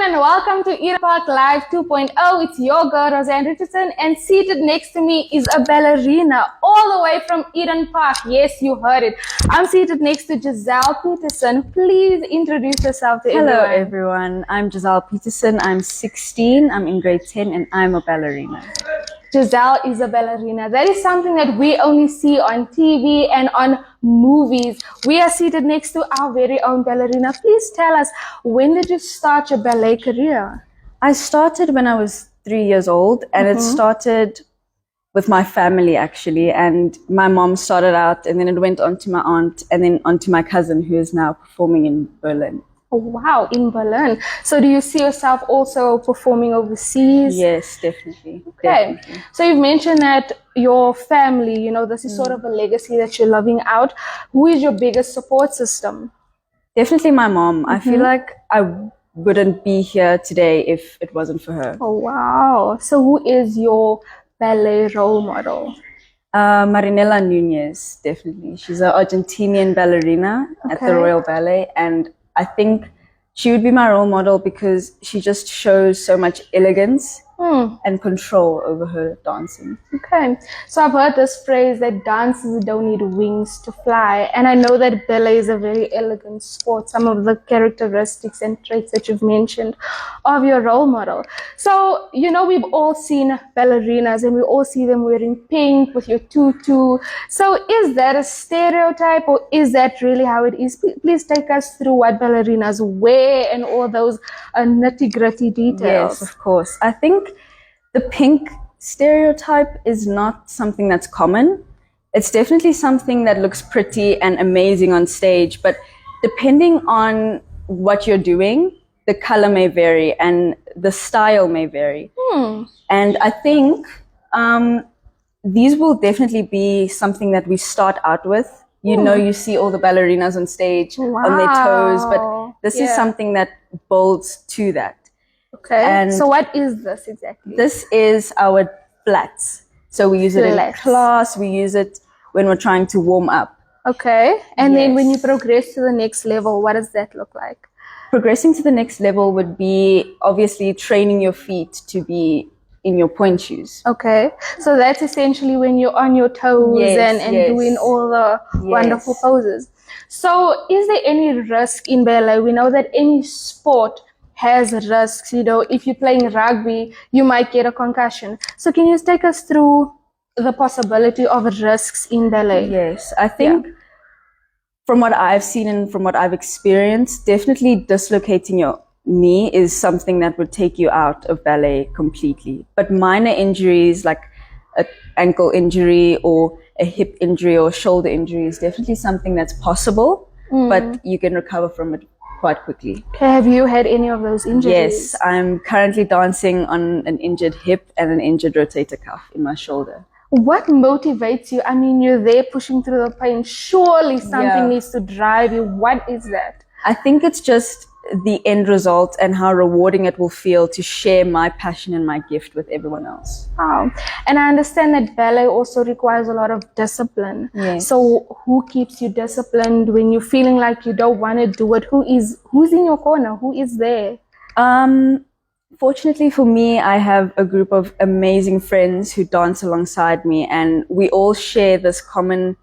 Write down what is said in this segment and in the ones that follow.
and welcome to Eden Park Live 2.0. It's your girl, Roseanne Richardson, and seated next to me is a ballerina all the way from Eden Park. Yes, you heard it. I'm seated next to Gisele Peterson. Please introduce yourself to everyone. Hello, everyone. I'm Gisele Peterson. I'm 16. I'm in grade 10, and I'm a ballerina. Gisele is a ballerina. That is something that we only see on TV and on movies. We are seated next to our very own ballerina. Please tell us, when did you start your ballet career? I started when I was 3 years old, and it started with my family, actually. And my mom started out, and then it went on to my aunt, and then on to my cousin, who is now performing in Berlin. Oh, wow, in Berlin. So do you see yourself also performing overseas? Yes, definitely. Okay. Definitely. So you've mentioned that your family, this is sort of a legacy that you're loving out. Who is your biggest support system? Definitely my mom. I feel like I wouldn't be here today if it wasn't for her. Oh, wow. So who is your ballet role model? Marinela Nunez, definitely. She's an Argentinian ballerina at the Royal Ballet, and I think she would be my role model because she just shows so much elegance and control over her dancing. Okay, so I've heard this phrase that dancers don't need wings to fly, and I know that ballet is a very elegant sport. Some of the characteristics and traits that you've mentioned of your role model. So, we've all seen ballerinas and we all see them wearing pink with your tutu. So is that a stereotype, or is that really how it is? Please take us through what ballerinas wear and all those nitty-gritty details. Yes, of course. I think the pink stereotype is not something that's common. It's definitely something that looks pretty and amazing on stage, but depending on what you're doing, the color may vary and the style may vary. And I think these will definitely be something that we start out with. You see all the ballerinas on stage on their toes, but this is something that builds to that. Okay, and so what is this exactly? This is our flats. So we use it in class, we use it when we're trying to warm up. Okay, and then when you progress to the next level, what does that look like? Progressing to the next level would be obviously training your feet to be in your point shoes. Okay, so that's essentially when you're on your toes and doing all the wonderful poses. So is there any risk in ballet? We know that any sport has risks. If you're playing rugby, you might get a concussion. So can you take us through the possibility of risks in ballet? Yes, I think from what I've seen and from what I've experienced, definitely dislocating your knee is something that would take you out of ballet completely. But minor injuries like an ankle injury or a hip injury or shoulder injury is definitely something that's possible, but you can recover from it quite quickly. Okay, have you had any of those injuries? Yes, I'm currently dancing on an injured hip and an injured rotator cuff in my shoulder. What motivates you? I mean, you're there pushing through the pain. Surely something needs to drive you. What is that? I think it's just the end result and how rewarding it will feel to share my passion and my gift with everyone else. Wow. And I understand that ballet also requires a lot of discipline. Yes. So who keeps you disciplined when you're feeling like you don't want to do it? Who's in your corner? Who is there? Fortunately for me, I have a group of amazing friends who dance alongside me, and we all share this common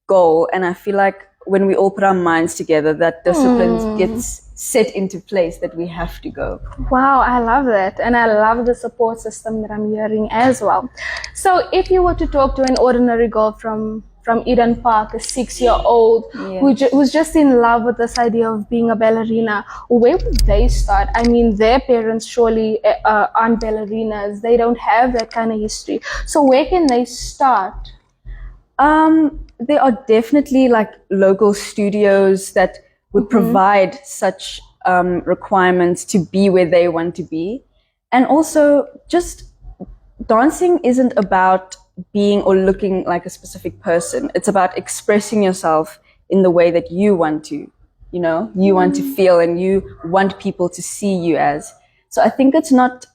goal. And I feel like when we all put our minds together, that discipline gets set into place, that we have to go. Wow, I love that. And I love the support system that I'm hearing as well. So if you were to talk to an ordinary girl from Eden Park, a 6-year-old who's just in love with this idea of being a ballerina, where would they start? I mean, their parents surely aren't ballerinas. They don't have that kind of history. So where can they start? There are definitely like local studios that would provide such requirements to be where they want to be. And also, just dancing isn't about being or looking like a specific person. It's about expressing yourself in the way that you want to, you want to feel and you want people to see you as. So I think it's not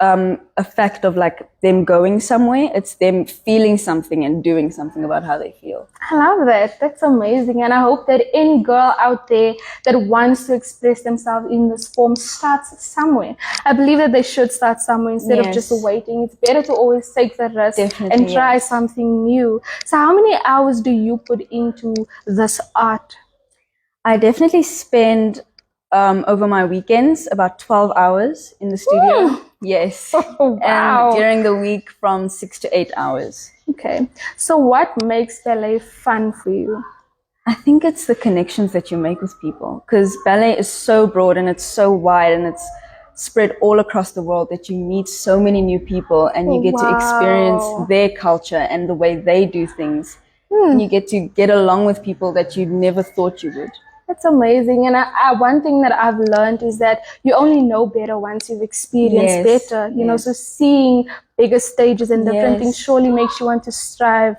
a fact of like them going somewhere. It's them feeling something and doing something about how they feel. I love that. That's amazing. And I hope that any girl out there that wants to express themselves in this form starts somewhere. I believe that they should start somewhere instead of just waiting. It's better to always take the risk and try something new. So how many hours do you put into this art? I definitely spend over my weekends about 12 hours in the studio. Yes. Wow. And during the week from 6 to 8 hours. Okay. So what makes ballet fun for you? I think it's the connections that you make with people, because ballet is so broad and it's so wide and it's spread all across the world that you meet so many new people and you get to experience their culture and the way they do things. And you get to get along with people that you never thought you would. That's amazing. And one thing that I've learned is that you only know better once you've experienced better, you know, so seeing bigger stages and different things surely makes you want to strive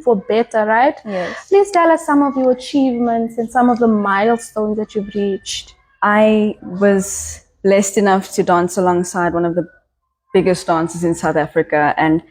for better, right? Yes. Please tell us some of your achievements and some of the milestones that you've reached. I was blessed enough to dance alongside one of the biggest dancers in South Africa and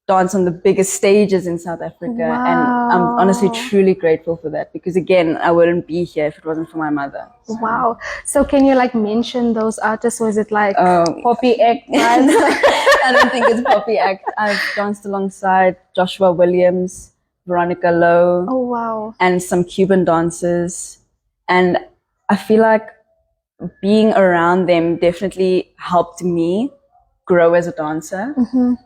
dance on the biggest stages in South Africa. And I'm honestly truly grateful for that, because again, I wouldn't be here if it wasn't for my mother. So. Wow. So can you like mention those artists, or is it like Poppy Act? I don't think it's Poppy Act. I've danced alongside Joshua Williams, Veronica Lowe. Oh wow. And some Cuban dancers. And I feel like being around them definitely helped me grow as a dancer,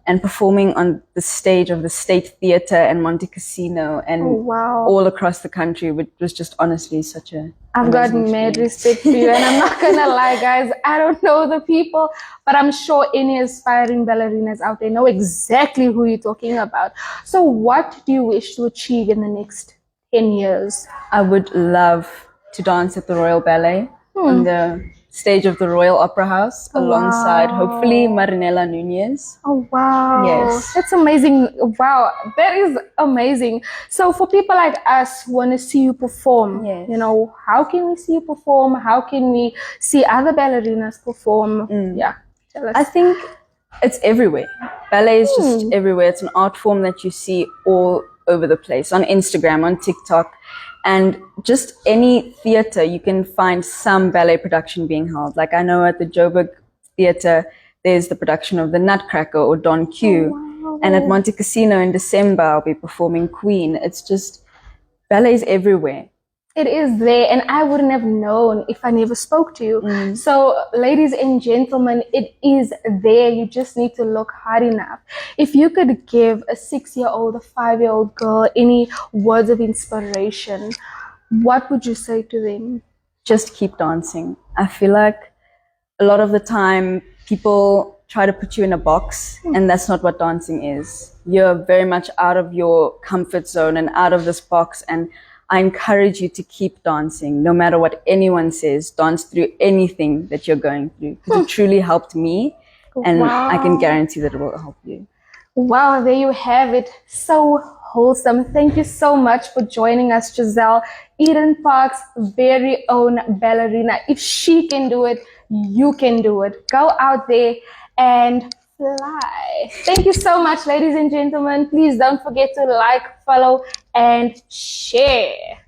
and performing on the stage of the State Theatre and Monte Casino and all across the country, which was just honestly such a I've got mad respect for you, and I'm not gonna lie, guys, I don't know the people, but I'm sure any aspiring ballerinas out there know exactly who you're talking about. So what do you wish to achieve in the next 10 years? I would love to dance at the Royal Ballet on the stage of the Royal Opera House alongside hopefully Marinela Nunez. Oh wow. Yes. That's amazing. Wow, that is amazing. So for people like us who want to see you perform, you know, how can we see you perform? How can we see other ballerinas perform? Yeah, tell us. I think it's everywhere. Ballet is just everywhere. It's an art form that you see all over the place, on Instagram, on TikTok. And just any theatre, you can find some ballet production being held. Like I know at the Joburg Theatre, there's the production of The Nutcracker or Don Q. Oh, wow. And at Monte Casino in December, I'll be performing Queen. It's just, ballet is everywhere. It is there, and I wouldn't have known if I never spoke to you. So, ladies and gentlemen, it is there. You just need to look hard enough. If you could give a 6-year-old, a 5-year-old girl any words of inspiration, what would you say to them? Just keep dancing. I feel like a lot of the time people try to put you in a box, and that's not what dancing is. You're very much out of your comfort zone and out of this box, and I encourage you to keep dancing, no matter what anyone says. Dance through anything that you're going through, because it truly helped me, and I can guarantee that it will help you. Wow, there you have it. So wholesome. Thank you so much for joining us, Gisele, Eden Park's very own ballerina. If she can do it, you can do it. Go out there and fly. Thank you so much, ladies and gentlemen. Please don't forget to like, follow, and share.